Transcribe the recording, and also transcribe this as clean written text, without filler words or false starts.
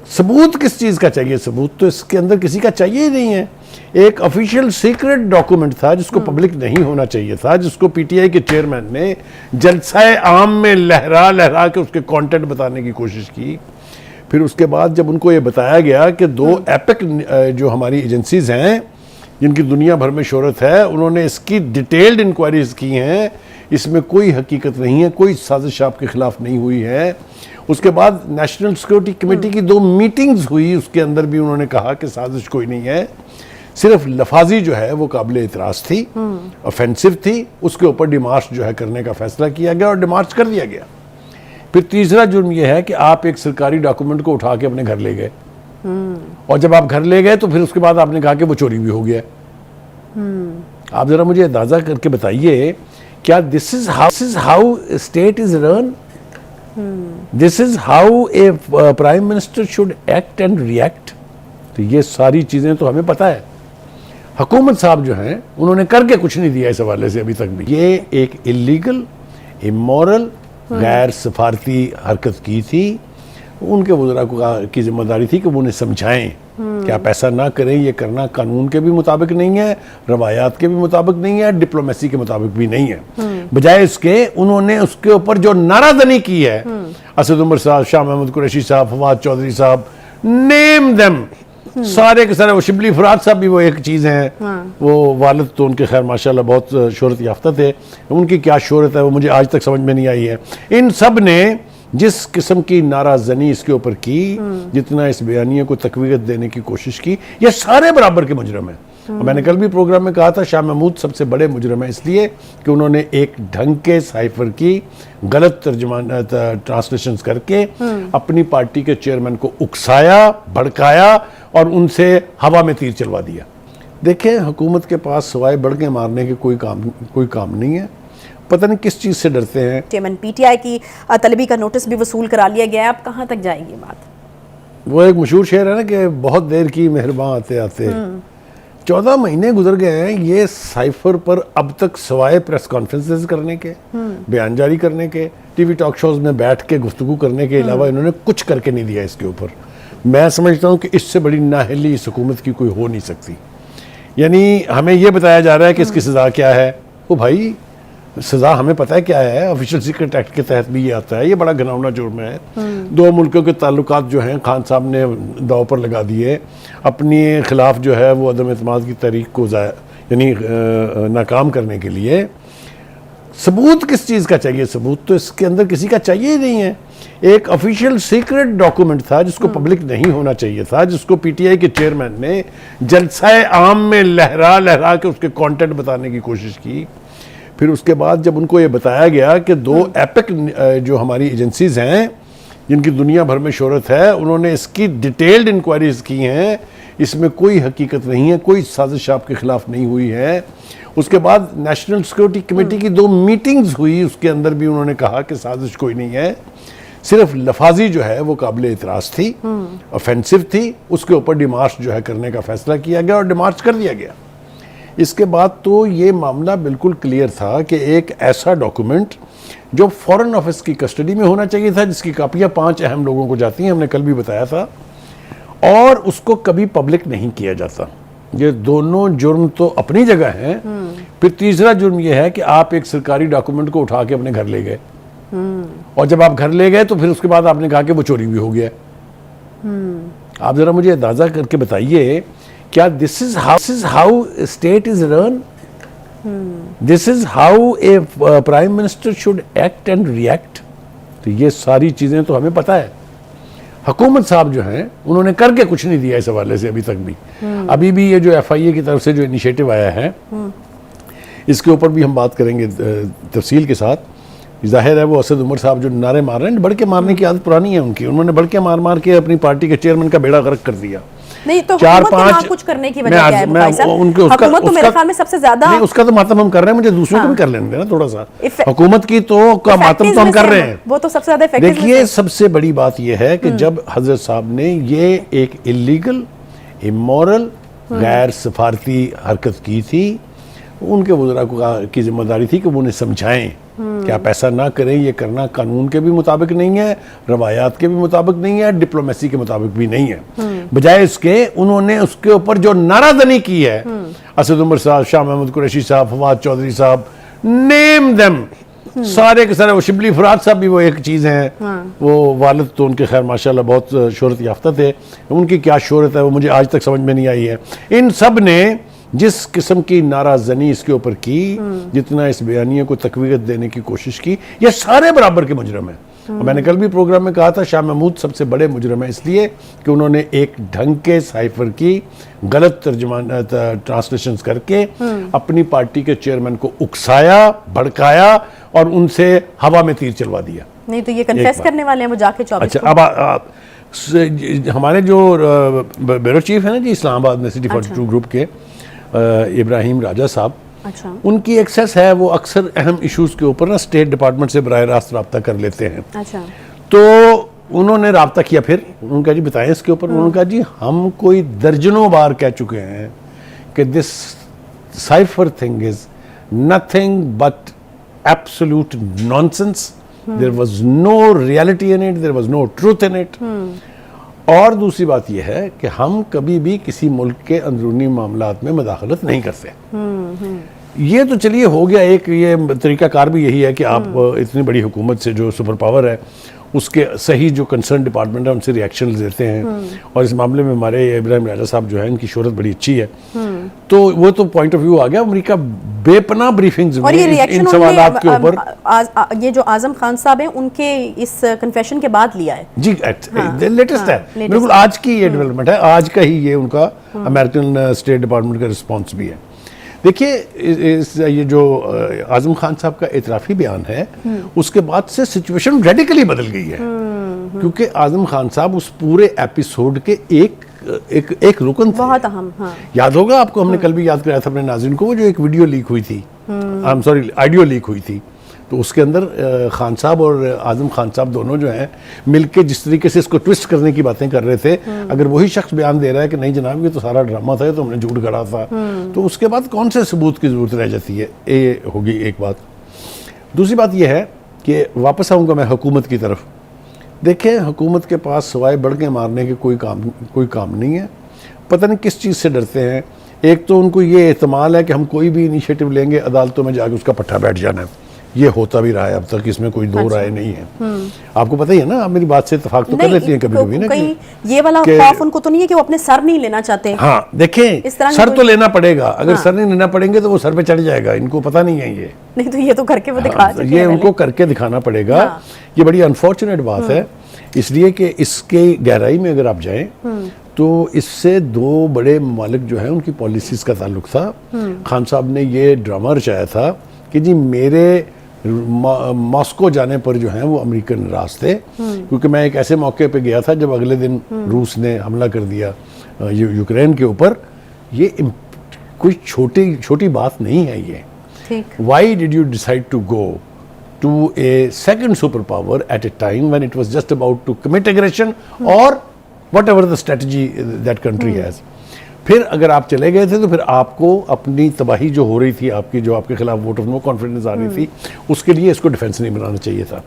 सबूत किस चीज़ का चाहिए? सबूत तो इसके अंदर किसी का चाहिए ही नहीं है। एक ऑफिशियल सीक्रेट डॉक्यूमेंट था जिसको पब्लिक नहीं होना चाहिए था, जिसको पीटीआई के चेयरमैन ने जलसाए आम में लहरा लहरा के उसके कंटेंट बताने की कोशिश की। फिर उसके बाद जब उनको ये बताया गया कि दो एपिक जो हमारी एजेंसीज हैं जिनकी दुनिया भर में शोहरत है, उन्होंने इसकी डिटेल्ड इंक्वायरीज की हैं, इसमें कोई हकीकत नहीं है, कोई साजिश आपके खिलाफ नहीं हुई है। उसके बाद नेशनल सिक्योरिटी कमेटी की 2 मीटिंग्स हुई, उसके अंदर भी उन्होंने कहा कि साजिश कोई नहीं है, सिर्फ लफाजी जो है वो काबिल इतराज़ थी, ऑफेंसिव थी, उसके ऊपर डिमार्च जो है करने का फैसला किया गया और डिमार्च कर दिया गया। फिर तीसरा जुर्म यह है कि आप एक सरकारी डॉक्यूमेंट को उठा के अपने घर ले गए, और जब आप घर ले गए तो फिर उसके बाद आपने कहा कि वो चोरी भी हो गया। आप जरा मुझे अंदाजा करके बताइए, क्या this is how state is run? This is how a prime minister should act and react? तो ये सारी चीजें तो हमें पता है। हुकूमत साहब जो हैं उन्होंने करके कुछ नहीं दिया इस हवाले से अभी तक भी। ये एक इलीगल, इमोरल, गैर सफारती हरकत की थी। उनके वज़रा की जिम्मेदारी थी कि वो उन्हें समझाएं कि आप ऐसा ना करें, ये करना कानून के भी मुताबिक नहीं है, रवायात के भी मुताबिक नहीं है, डिप्लोमेसी के मुताबिक भी नहीं है। बजाय इसके उन्होंने उसके ऊपर जो नाराजनी की है, असद उमर साहब, शाह महमूद कुरैशी साहब, फवाद चौधरी साहब, नेम देम, सारे के सारे, वो शिबली फराद साहब भी वो एक चीज़ हैं। वो वालिद तो उनके खैर माशाल्लाह बहुत शोहरत याफ्ता थे, उनकी क्या शोहरत है वो मुझे आज तक समझ में नहीं आई है। इन सब ने जिस किस्म की नाराजनी इसके ऊपर की, जितना इस बयानिया को तकवीत देने की कोशिश की, ये सारे बराबर के मुजरम हैं। मैंने कल भी प्रोग्राम में कहा था शाह महमूद सबसे बड़े मुजरम है, इसलिए कि उन्होंने एक ढंग के साइफर की गलत ट्रांसलेशंस करके अपनी पार्टी के चेयरमैन को उकसाया, भड़काया और उनसे हवा में तीर चलवा दिया। देखें, हुकूमत के पास सवाए बढ़के मारने के कोई काम नहीं है। पता नहीं किस चीज़ से डरते हैं। चेयरमैन पीटीआई की तलबी का नोटिस भी वसूल करा लिया गया है, अब कहाँ तक जाएगी बात? वो एक मशहूर शेर है ना कि बहुत देर की मेहरबान आते आते। 14 महीने गुजर गए हैं ये साइफर पर अब तक सवाए प्रेस कॉन्फ्रेंसेस करने के, बयान जारी करने के, टीवी टॉक शोज में बैठ के गुफ्तगू करने के अलावा इन्होंने कुछ करके नहीं दिया इसके ऊपर। मैं समझता हूँ कि इससे बड़ी नाअहली इस हुकूमत की कोई हो नहीं सकती। यानी हमें यह बताया जा रहा है कि इसकी सज़ा क्या है। वो भाई, सज़ा हमें पता है क्या है, ऑफिशियल सीक्रेट एक्ट के तहत भी ये आता है। ये बड़ा घिनौना जुर्म है। 2 मुल्कों के ताल्लुकात जो हैं खान साहब ने दाव पर लगा दिए, अपने खिलाफ जो है वो अदम एतमाद की तहरीक को यानी नाकाम करने के लिए। सबूत किस चीज़ का चाहिए? सबूत तो इसके अंदर किसी का चाहिए ही नहीं है। एक ऑफिशियल सीक्रेट डॉक्यूमेंट था जिसको पब्लिक नहीं होना चाहिए था, जिसको पीटीआई के चेयरमैन ने जलसाए आम में लहरा लहरा के उसके कंटेंट बताने की कोशिश की। फिर उसके बाद जब उनको ये बताया गया कि 2 एपिक जो हमारी एजेंसीज हैं जिनकी दुनिया भर में शोहरत है, उन्होंने इसकी डिटेल्ड इंक्वायरीज की हैं, इसमें कोई हकीकत नहीं है, कोई साजिश आपके खिलाफ नहीं हुई है। उसके बाद नेशनल सिक्योरिटी कमेटी की 2 मीटिंग्स हुई, उसके अंदर भी उन्होंने कहा कि साजिश कोई नहीं है, सिर्फ लफाजी जो है वो काबिल इतराज़ थी, ऑफेंसिव थी, उसके ऊपर डिमार्च जो है करने का फैसला किया गया और डिमार्च कर दिया गया। इसके बाद तो ये मामला बिल्कुल क्लियर था कि एक ऐसा डॉक्यूमेंट जो फॉरेन ऑफिस की कस्टडी में होना चाहिए था, जिसकी कापियाँ 5 अहम लोगों को जाती हैं, हमने कल भी बताया था, और उसको कभी पब्लिक नहीं किया जाता। ये दोनों जुर्म तो अपनी जगह हैं। फिर तीसरा जुर्म ये है कि आप एक सरकारी डॉक्यूमेंट को उठा के अपने घर ले गए, और जब आप घर ले गए तो फिर उसके बाद आपने कहा कि वो चोरी भी हो गया। आप जरा मुझे अंदाजा करके बताइए, क्या this is how state is run? This is how a prime minister should act and react? तो ये सारी चीजें तो हमें पता है। हुकूमत साहब जो हैं उन्होंने करके कुछ नहीं दिया इस हवाले से अभी तक भी। अभी भी ये जो एफआईए की तरफ से जो इनिशिएटिव आया है, इसके ऊपर भी हम बात करेंगे तफसील के साथ। जाहिर है वो असद उमर साहब जो नारे मार रहे हैं, बढ़के मारने की आदत पुरानी है उनकी। उन्होंने बढ़के मार मार के अपनी पार्टी के चेयरमैन का बेड़ा गर्क कर दिया। नहीं तो 4-5 कुछ करने की वजह क्या है भाई साहब? हुकूमत तो मेरे ख्याल में सबसे ज्यादा नहीं, उसका तो मातम हम कर रहे हैं, मुझे दूसरों को भी कर लेने देना थोड़ा सा। हुकूमत की तो का मातम तो हम कर रहे हैं, वो तो सबसे ज्यादा इफेक्टिव। देखिए, सबसे बड़ी बात यह है कि जब हजरत साहब ने ये एक इलीगल, इमोरल, गैर सफारती हरकत की थी, उनके वज़रा की जिम्मेदारी थी कि वो उन्हें समझाएं कि आप ऐसा ना करें, ये करना कानून के भी मुताबिक नहीं है, रवायात के भी मुताबिक नहीं है, डिप्लोमेसी के मुताबिक भी नहीं है। बजाय इसके उन्होंने उसके ऊपर जो नाराजनी की है, असद उमर साहब, शाह महमूद कुरैशी साहब, फवाद चौधरी साहब, नेम देम, सारे के सारे, वो शिबली फराद साहब भी वो एक चीज़ हैं। वो वालिद तो उनके खैर माशाल्लाह बहुत शोहरत याफ्ता थे, उनकी क्या शोहरत है वो मुझे आज तक समझ में नहीं आई है। इन सब ने जिस किस्म की नाराजनी इसके ऊपर की, जितना इस बयानिए को तकवीत देने की कोशिश की, ये सारे बराबर के मुजरम हैं। मैंने कल भी प्रोग्राम में कहा था शाह महमूद सबसे बड़े मुजरम है इसलिए कि उन्होंने एक ढंग के साइफर की गलत ट्रांसलेशंस करके अपनी पार्टी के चेयरमैन को उकसाया, भड़काया और उनसे हवा में तीर चलवा दिया। नहीं तो ये कन्फेस करने वाले हैं वो जाके 24 अच्छा, अब हमारे जो ब्यूरो चीफ है ना जी इस्लामाबाद में सिटी 42 ग्रुप के इब्राहिम राजा साहब, अच्छा, उनकी एक्सेस है, वो अक्सर अहम इश्यूज के ऊपर ना स्टेट डिपार्टमेंट से बराह रास्त रब्ता कर लेते हैं। अच्छा, तो उन्होंने रब्ता किया, फिर उन्होंने कहा जी बताएं इसके ऊपर। उन्होंने कहा जी हम कोई दर्जनों बार कह चुके हैं कि this cipher thing is nothing but absolute nonsense, there was no reality in it, there was no truth in it. और दूसरी बात यह है कि हम कभी भी किसी मुल्क के अंदरूनी मामलात में मदाखलत नहीं करते। ये तो चलिए हो गया, एक ये तरीकाकार भी यही है कि आप इतनी बड़ी हुकूमत से जो सुपर पावर है उसके सही जो कंसर्न डिपार्टमेंट है उनसे रिएक्शन देते हैं। और इस मामले में हमारे इब्राहिम राजा साहब जो है इनकी शोहरत बड़ी अच्छी है, तो वो तो पॉइंट ऑफ व्यू आ गया। अमरीका बेपनाह ब्रीफिंग्स में इन सवालात के ऊपर ये जो आजम खान साहब हैं उनके इस कन्फेशन के बाद लिया है जी, लेटेस्ट है, बिल्कुल आज की ये डेवलपमेंट है, आज का ही ये उनका अमेरिकन स्टेट डिपार्टमेंट का रिस्पॉन्स भी है। देखिए ये जो आजम खान साहब का इतराफी बयान है उसके बाद से सिचुएशन रेडिकली बदल गई है, क्योंकि आजम खान साहब उस पूरे एपिसोड के एक रुकन थे, बहुत अहम। हाँ। याद होगा आपको, हमने कल भी याद कराया था अपने नाज़रीन को, वो जो एक वीडियो लीक हुई थी, ऑडियो लीक हुई थी, तो उसके अंदर खान साहब और आजम खान साहब दोनों जो हैं मिलके जिस तरीके से इसको ट्विस्ट करने की बातें कर रहे थे, अगर वही शख्स बयान दे रहा है कि नहीं जनाब ये तो सारा ड्रामा था, तो हमने झूठ गढ़ा था, तो उसके बाद कौन से सबूत की ज़रूरत रह जाती है, ये होगी एक बात। दूसरी बात यह है कि वापस आऊँगा मैं हुकूमत की तरफ। देखें, हुकूमत के पास सवाए बढ़ के मारने के कोई काम नहीं है। पता नहीं किस चीज़ से डरते हैं। एक तो उनको ये एहतमाल है कि हम कोई भी इनिशिएटिव लेंगे अदालतों में जाके उसका पट्टा बैठ जाना है। ये होता भी रहा है अब तक, इसमें कोई दो राय नहीं है। आपको पता ही है ना, आप मेरी बात से इत्तेफाक तो कर लेती हैं कभी कभी ना, कहीं ये वाला खौफ उनको तो नहीं है कि वो अपने सर नहीं लेना चाहते। हाँ देखें, सर तो लेना पड़ेगा, अगर सर नहीं लेना पड़ेंगे तो वो सर पे चढ़ जाएगा, इनको पता नहीं है ये। नहीं तो ये तो करके वो दिखा चुके हैं, ये उनको करके दिखाना पड़ेगा। ये बड़ी अनफॉर्चुनेट बात है, इसलिए कि इसके गहराई में अगर आप जाएं तो इससे दो बड़े ममालिक जो हैं उनकी पॉलिसीज का ताल्लुक था। खान साहब ने ये ड्रामा रचाया था कि जी मेरे मॉस्को जाने पर जो हैं वो अमेरिकन नाराज थे, क्योंकि मैं एक ऐसे मौके पे गया था जब अगले दिन रूस ने हमला कर दिया यूक्रेन के ऊपर। ये कोई छोटी बात नहीं है ये। Why did you decide to go to a second superpower at a time when it was just about to commit aggression or whatever the strategy that country has? फिर अगर आप चले गए थे तो फिर आपको अपनी तबाही जो हो रही थी, आपकी जो आपके खिलाफ वोट ऑफ नो कॉन्फिडेंस आ रही थी, उसके लिए इसको डिफेंस नहीं बनाना चाहिए था।